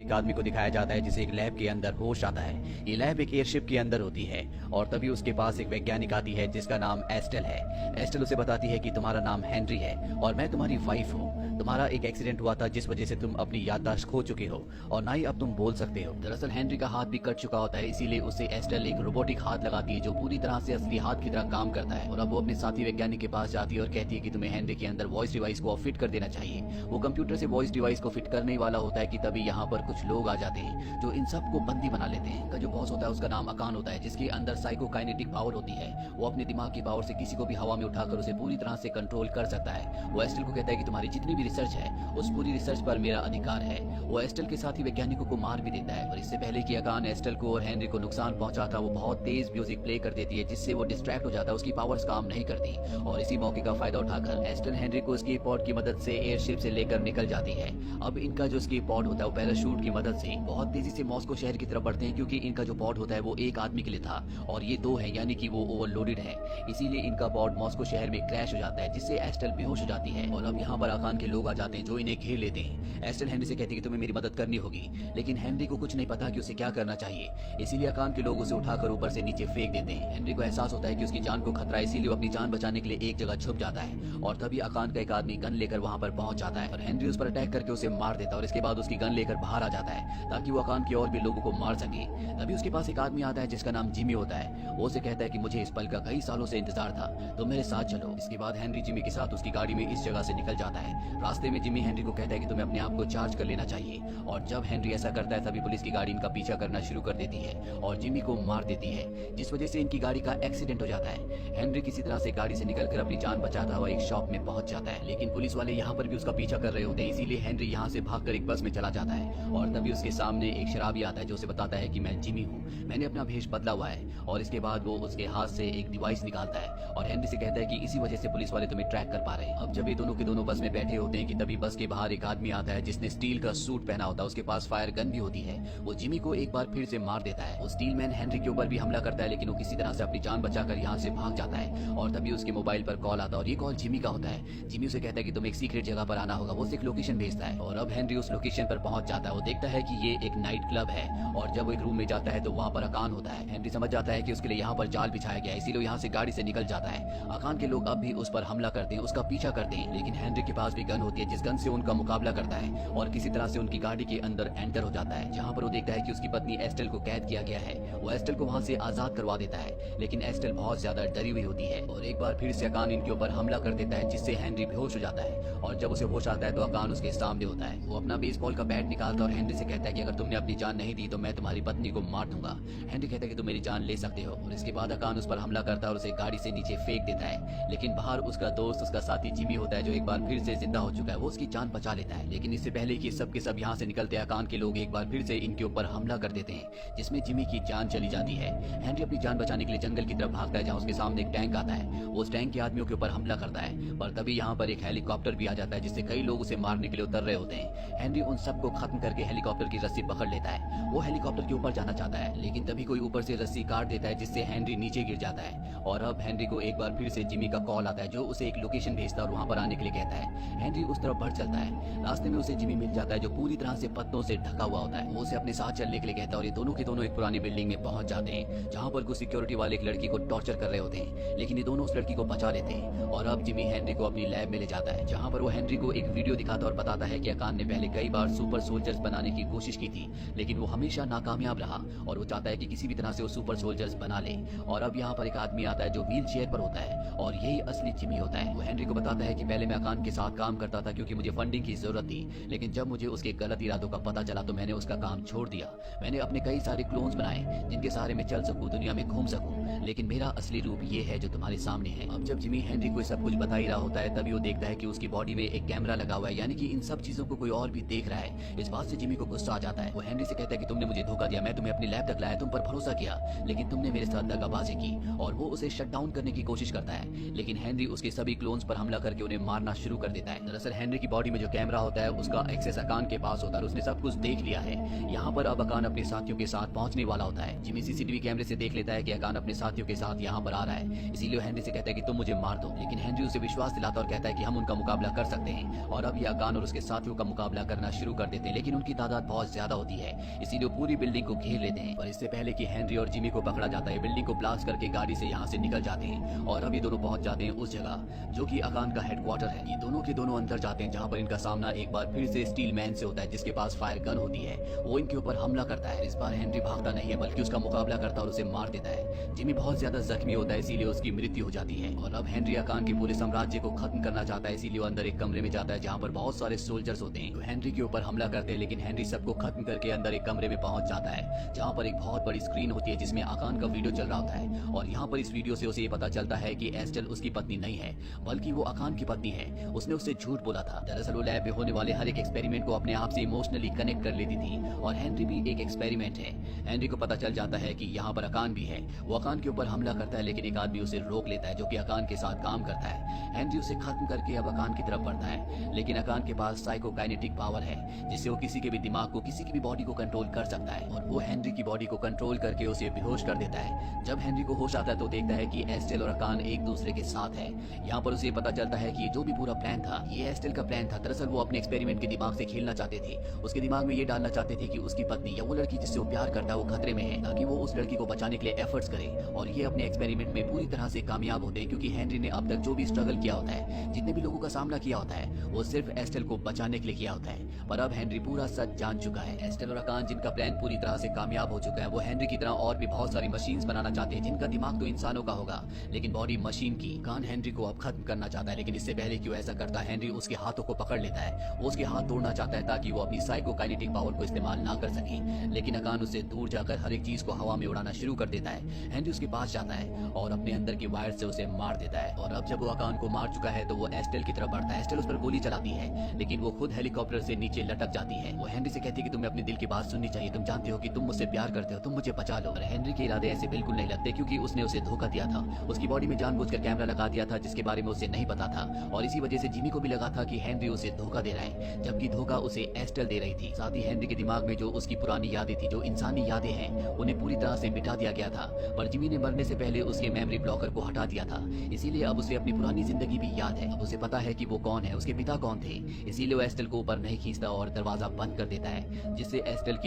एक आदमी को दिखाया जाता है जिसे एक लैब के अंदर होश आता है। ये लैब एक एयरशिप के अंदर होती है और तभी उसके पास एक वैज्ञानिक आती है जिसका नाम एस्टेल है। एस्टेल उसे बताती है कि तुम्हारा नाम हेनरी है और मैं तुम्हारी वाइफ हूँ। तुम्हारा एक एक्सीडेंट हुआ था जिस वजह से तुम अपनी याददाश्त खो चुके हो और ना ही अब तुम बोल सकते हो। दरअसल हेनरी का हाथ भी कट चुका होता है, इसीलिए उसे एस्टेल एक रोबोटिक हाथ लगाती है जो पूरी तरह से असली हाथ की तरह काम करता है। और अब वो अपने साथी वैज्ञानिक के पास जाती है और कहती है कि तुम्हें हेनरी के अंदर वॉइस डिवाइस को फिट कर देना चाहिए। वो कंप्यूटर से वॉइस डिवाइस को फिट करने वाला होता है कि तभी यहाँ पर कुछ लोग आ जाते हैं जो इन सबको बंदी बना लेते हैं। का जो बॉस होता है उसका नाम अकान होता है जिसके अंदर साइकोकाइनेटिक पावर होती है। वो अपने दिमाग की पावर से किसी को भी हवा में उठाकर उसे पूरी तरह से कंट्रोल कर सकता है। वो एस्टेल को कहता है कि तुम्हारी जितनी भी रिसर्च है उस पूरी रिसर्च पर मेरा अधिकार है। वो एस्टेल के साथ ही वैज्ञानिकों को मार भी देता है और इससे पहले कि अकान एस्टेल को और हेनरी को नुकसान पहुंचाता वो बहुत तेज म्यूजिक प्ले कर देती है जिससे वो डिस्ट्रैक्ट हो जाता है, उसकी पावर्स काम नहीं करती। और इसी मौके का फायदा उठाकर एस्टेल हेनरी को स्केप पॉड की मदद से एयरशिप से लेकर निकल जाती है। अब इनका जो स्केप पॉड होता है वो पैराशूट की मदद से बहुत तेजी से मॉस्को शहर की तरफ बढ़ते हैं क्योंकि इनका जो पॉड होता है वो एक आदमी के लिए था और ये दो है, यानी कि वो ओवरलोडेड है। इसीलिए इनका पॉड मॉस्को शहर में क्रैश हो जाता है जिससे एस्टेल बेहोश हो जाती है। और अब यहाँ पर अकान के लोग आ जाते हैं जो इन्हें घेर लेते हैं। एस्टेल हेनरी से कहती है कि तुम्हें मेरी मदद करनी होगी, लेकिन हेनरी को कुछ नहीं पता कि उसे क्या करना चाहिए। इसीलिए अकान के लोग उसे उठाकर ऊपर से नीचे फेंक देते हैं। हेनरी को एहसास होता है कि उसकी जान को खतरा है, इसीलिए वो अपनी जान बचाने के लिए एक जगह छुप जाता है। और तभी अकान का एक आदमी गन लेकर वहां पर पहुंच जाता है और हेनरी उस पर अटैक करके उसे मार देता है और इसके बाद उसकी गन लेकर बाहर आ जाता है ताकि वो अकान के और भी लोगों को मार सके। तभी उसके पास एक आदमी आता है जिसका नाम जिमी होता है। वो उसे कहता है कि मुझे इस पल का कई सालों से इंतजार था, तो मेरे साथ चलो। इसके बाद हेनरी जिमी के साथ उसकी गाड़ी में इस जगह से निकल जाता है। रास्ते में जिमी हेनरी को कहता है कि तुम्हें अपने आप को चार्ज कर लेना चाहिए। और जब हेनरी ऐसा करता है तभी पुलिस की गाड़ी इनका पीछा करना शुरू कर देती है और जिमी को मार देती है जिस वजह से इनकी गाड़ी का एक्सीडेंट हो जाता है। हेनरी किसी तरह से गाड़ी से निकलकर अपनी जान बचाता हुआ एक शॉप में पहुंच जाता है, लेकिन पुलिस वाले यहाँ पर भी उसका पीछा कर रहे होते हैं। इसीलिए हेनरी यहाँ से भागकर एक बस में चला जाता है और तभी उसके सामने एक शराबी आता है जो उसे बताता है कि मैं जिमी हूँ, मैंने अपना भेष बदला हुआ है। और इसके बाद वो उसके हाथ से एक डिवाइस निकालता है और हेनरी से कहता है कि इसी वजह से पुलिस वाले तुम्हें ट्रैक कर पा रहे हैं। अब जब ये दोनों के दोनों बस में बैठे होते हैं कि तभी बस के बाहर एक आदमी आता है जिसने स्टील का सूट पहना होता है, उसके पास फायर गन भी होती है। वो जिमी को एक बार फिर से मार देता है। वो स्टील मैन हेनरी के ऊपर भी हमला करता है लेकिन वो किसी तरह से अपनी जान बचाकर यहाँ से भाग जाता है। और तभी उसके मोबाइल पर कॉल आता है और ये कॉल जिमी का होता है। जिमी उसे कहता है कि तुम्हें एक सीक्रेट जगह पर आना होगा। वो उसे एक लोकेशन भेजता है और अब हेनरी उस लोकेशन पर पहुंच जाता है। वो देखता है कि ये एक नाइट क्लब है और जब वो एक रूम में जाता है तो वहाँ पर अकान होता है। हेनरी समझ जाता है कि उसके लिए यहाँ पर जाल बिछाया गया है, इसीलिए यहाँ से गाड़ी से निकल जाता है। अकान के लोग अब भी उस पर हमला करते हैं, उसका पीछा करते हैं, लेकिन हेनरी के पास भी गन होती है जिस गन से उनका मुकाबला करता है और किसी तरह से उनकी गाड़ी के अंदर एंटर हो जाता है जहाँ पर वो देखता है कि उसकी पत्नी एस्टेल को कैद किया गया है। वो एस्टेल को वहाँ से आजाद करवा देता है, लेकिन एस्टेल बहुत ज्यादा डरी हुई होती है और एक बार फिर से अकान इनके ऊपर हमला कर देता है जिससे हेनरी बेहोश हो जाता है। और जब उसे होश आता है तो अकान उसके सामने होता है। वो अपना बेसबॉल का बैट निकालता है और हेनरी से कहता है कि अगर तुमने अपनी जान नहीं दी तो मैं तुम्हारी पत्नी को मार दूंगा। हेनरी कहता है कि तुम मेरी जान ले सकते हो और इसके बाद अकान उस पर हमला करता है और उसे गाड़ी से नीचे फेंक देता है। लेकिन बाहर उसका दोस्त, उसका साथी जिमी होता है जो एक बार फिर से जिंदा हो चुका है। वो उसकी जान बचा लेता है, लेकिन इससे पहले कि सब के सब यहाँ से निकलते अकान के लोग एक बार फिर से इनके ऊपर हमला कर देते हैं जिसमें जिमी की जान चली जाती है। हेनरी अपनी जान बचाने के लिए जंगल की तरफ भागता है जहाँ उसके सामने एक टैंक आता है। वो उस टैंक के आदमियों के ऊपर हमला करता है पर तभी यहाँ पर एक हेलीकॉप्टर भी आ जाता है जिससे कई लोग उसे मारने के लिए उतर रहे होते हैं। हेनरी उन सबको खत्म करके हेलीकॉप्टर की रस्सी पकड़ लेता है। वो हेलीकॉप्टर के ऊपर जाना चाहता है लेकिन तभी कोई ऊपर से रस्सी काट देता है जिससे हेनरी नीचे गिर जाता है। और अब हेनरी को एक बार फिर से जिमी का कॉल आता है जो उसे एक लोकेशन भेजता है और वहाँ पर आने के लिए कहता है। हेनरी उस तरफ बढ़ चलता है। रास्ते में उसे जिमी मिल जाता है जो पूरी तरह से पत्तों से ढका हुआ होता है। वो उसे अपने साथ चलने के लिए कहता है और ये दोनों के दोनों एक पुरानी बिल्डिंग में पहुंच जाते हैं जहाँ पर कुछ सिक्योरिटी वाले एक लड़की को टॉर्चर कर रहे होते हैं, लेकिन ये दोनों उस लड़की को बचा लेते हैं। और अब जिमी हेनरी को अपनी लैब में ले जाता है जहाँ पर वो हेनरी को एक वीडियो दिखाता है और बताता है कि अकान ने पहले कई बार सुपर सोल्जर्स बनाने की कोशिश की थी लेकिन वो हमेशा नाकामयाब रहा और वो चाहता है कि किसी भी तरह से वो सुपर सोल्जर्स बना ले। और अब यहाँ पर एक आदमी आता है जो व्हील चेयर पर होता है और यही असली जिमी होता है। वो हेनरी को बताता है कि पहले मैं अकान के साथ काम करता था क्योंकि मुझे फंडिंग की जरूरत थी, लेकिन जब मुझे उसके गलत इरादों का पता चला तो मैंने उसका काम छोड़ दिया। मैंने अपने कई सारे क्लोन्स बनाए जिनके सहारे मैं चल सकूं, दुनिया में घूम सकूं, लेकिन मेरा असली रूप ये है जो तुम्हारे सामने है। अब जब जिमी हेनरी को सब कुछ बता ही रहा होता है तभी वो देखता है कि उसकी बॉडी में एक कैमरा लगा हुआ है, यानी कि इन सब चीजों को कोई और भी देख रहा है। इस बात से जिमी को गुस्सा आ जाता है। वो हेनरी से कहता है कि तुमने मुझे धोखा दिया, मैं तुम्हें अपनी लैब तक लाया, तुम पर भरोसा किया, लेकिन तुमने मेरे साथ दगाबाजी की। और वो उसे शट डाउन करने की कोशिश करता है, लेकिन हेनरी उसके सभी क्लोन्स पर हमला करके उन्हें मारना शुरू कर देता है। दरअसल हेनरी की बॉडी में जो कैमरा होता है उसका एक्सेस अकान के पास होता है, उसने सब कुछ देख लिया है। यहाँ पर अब अकान अपने साथियों के साथ पहुंचने वाला होता है। जिमी सीसीटीवी कैमरे से देख लेता है कि अकान अपने साथियों के साथ यहाँ पर आ रहा है, इसीलिए हेनरी से कहता है कि तुम मुझे मार दो, लेकिन हेनरी उसे विश्वास दिलाता और कहता है कि हम उनका मुकाबला कर सकते हैं। और अब ये अकान और उसके साथियों का मुकाबला करना शुरू कर देते हैं, लेकिन उनकी उनकी तादाद बहुत ज्यादा होती है, इसीलिए वो पूरी बिल्डिंग को घेर लेते हैं। पर इससे पहले कि हेनरी और जिमी को पकड़ा जाता है, बिल्डिंग को ब्लास्ट करके गाड़ी से यहाँ से निकल जाते हैं और अभी दोनों पहुंच जाते हैं उस जगह जो कि अकान का हेडक्वार्टर है। ये दोनों के दोनों अंदर जाते हैं जहाँ पर इनका सामना एक बार फिर से स्टील मैन से होता है जिसके पास फायर गन होती है। वो इनके ऊपर हमला करता है। इस बार हेनरी भागता नहीं है बल्कि उसका मुकाबला करता है और उसे मार देता है। जिमी बहुत ज्यादा जख्मी होता है, इसीलिए उसकी मृत्यु हो जाती है। और अब हेनरी अकान के पूरे साम्राज्य को खत्म करना चाहता है, इसीलिए वो अंदर एक कमरे में जाता है जहाँ पर बहुत सारे सोल्जर्स होते हैं जो हेनरी के ऊपर हमला करते हैं। लेकिन हेनरी सबको खत्म करके अंदर एक कमरे में पहुंच जाता है जहाँ पर एक बहुत बड़ी स्क्रीन होती है जिसमें अकान का वीडियो चल रहा होता है। और यहाँ पर इस वीडियो से उसे ये पता चलता है कि एस्टेल उसकी पत्नी नहीं है बल्कि वो अकान की पत्नी है। उसने उससे झूठ बोला था। दरअसल वो लैब में होने वाले हर एक एक्सपेरिमेंट को अपने आप से इमोशनली कनेक्ट कर लेती थी और हेनरी भी एक एक्सपेरिमेंट है। हेनरी को पता चल जाता है कि यहाँ पर अकान भी है। वो अकान के ऊपर हमला करता है लेकिन एक आदमी उसे रोक लेता है जो कि अकान के साथ काम करता है। हेनरी उसे खत्म करके अब अकान की तरफ बढ़ता है, लेकिन अकान के पास साइकोकाइनेटिक पावर है जिससे वो किसी के भी दिमाग को, किसी की भी बॉडी को कंट्रोल कर सकता है और वो हेनरी की बॉडी को कंट्रोल करके उसे बेहोश कर देता है। जब हेनरी को होश आता है तो देखता है कि एस्टेल और अकान एक दूसरे के साथ है। यहाँ पर उसे पता चलता है कि ये जो भी पूरा प्लान था ये एस्टेल का प्लान था। दरअसल वो अपने एक्सपेरिमेंट के दिमाग से खेलना चाहते थे। उसके दिमाग में ये डालना चाहते थे कि उसकी पत्नी या वो लड़की जिससे वो प्यार करता है वो खतरे में है, ताकि वो उस लड़की को बचाने के लिए एफर्ट्स करे और ये अपने एक्सपेरिमेंट में पूरी तरह से कामयाब होते हैं। क्योंकि हेनरी ने अब तक जो भी स्ट्रगल किया होता है, जितने भी लोगों का सामना किया होता है, वो सिर्फ एस्टेल को बचाने के लिए किया होता है। पर अब हेनरी पूरा सच जान चुका है। एस्टेल और अकान जिनका प्लान पूरी तरह से कामयाब हो चुका है, वो हेनरी की तरह और भी बहुत सारी मशीन्स बनाना चाहते हैं जिनका दिमाग तो इंसानों का होगा लेकिन बॉडी मशीन की। अकान हेनरी को अब खत्म करना चाहता है, लेकिन इससे पहले कि वो ऐसा करता है हेनरी उसके हाथों को पकड़ लेता है। वो उसके हाथ तोड़ना चाहता है ताकि वो अपनी साइकोकाइनेटिक पावर को इस्तेमाल ना कर सके, लेकिन अकान उससे दूर जाकर हर एक चीज को हवा में उड़ाना शुरू कर देता है। हेनरी उसके पास जाता है और अपने अंदर की वायर से उसे मार देता है। और अब जब वो अकान को मार चुका है तो वो एस्टेल की तरफ बढ़ता है। एस्टेल उस पर गोली चलाती है लेकिन वो खुद हेलीकॉप्टर से नीचे लटक जाती है। वो हेनरी से कहती है कि तुम्हें अपने दिल की बात सुननी चाहिए, तुम जानते हो कि तुम मुझसे प्यार करते हो, तुम मुझे बचा लो। और हेनरी के इरादे ऐसे बिल्कुल नहीं लगते क्योंकि उसने उसे धोखा दिया था। उसकी बॉडी में जानबूझकर कैमरा लगा दिया था जिसके बारे में उसे नहीं पता था और इसी वजह से जिमी को भी लगा था कि हेनरी उसे धोखा दे रहा है, जबकि धोखा उसे एस्टेल दे रही थी। साथ ही हेनरी के दिमाग में जो उसकी पुरानी यादें थी, जो इंसानी यादें हैं, उन्हें पूरी तरह से मिटा दिया गया था। पर जिमी ने मरने से पहले उसके मेमोरी ब्लॉकर को हटा दिया था, इसीलिए अब उसे अपनी पुरानी जिंदगी भी याद है। अब उसे पता है कि वो कौन है, उसके पिता कौन थे, इसीलिए वो एस्टेल को ऊपर नहीं खींचता और दरवाजा बंद कर देता है जिससे एस्टेल की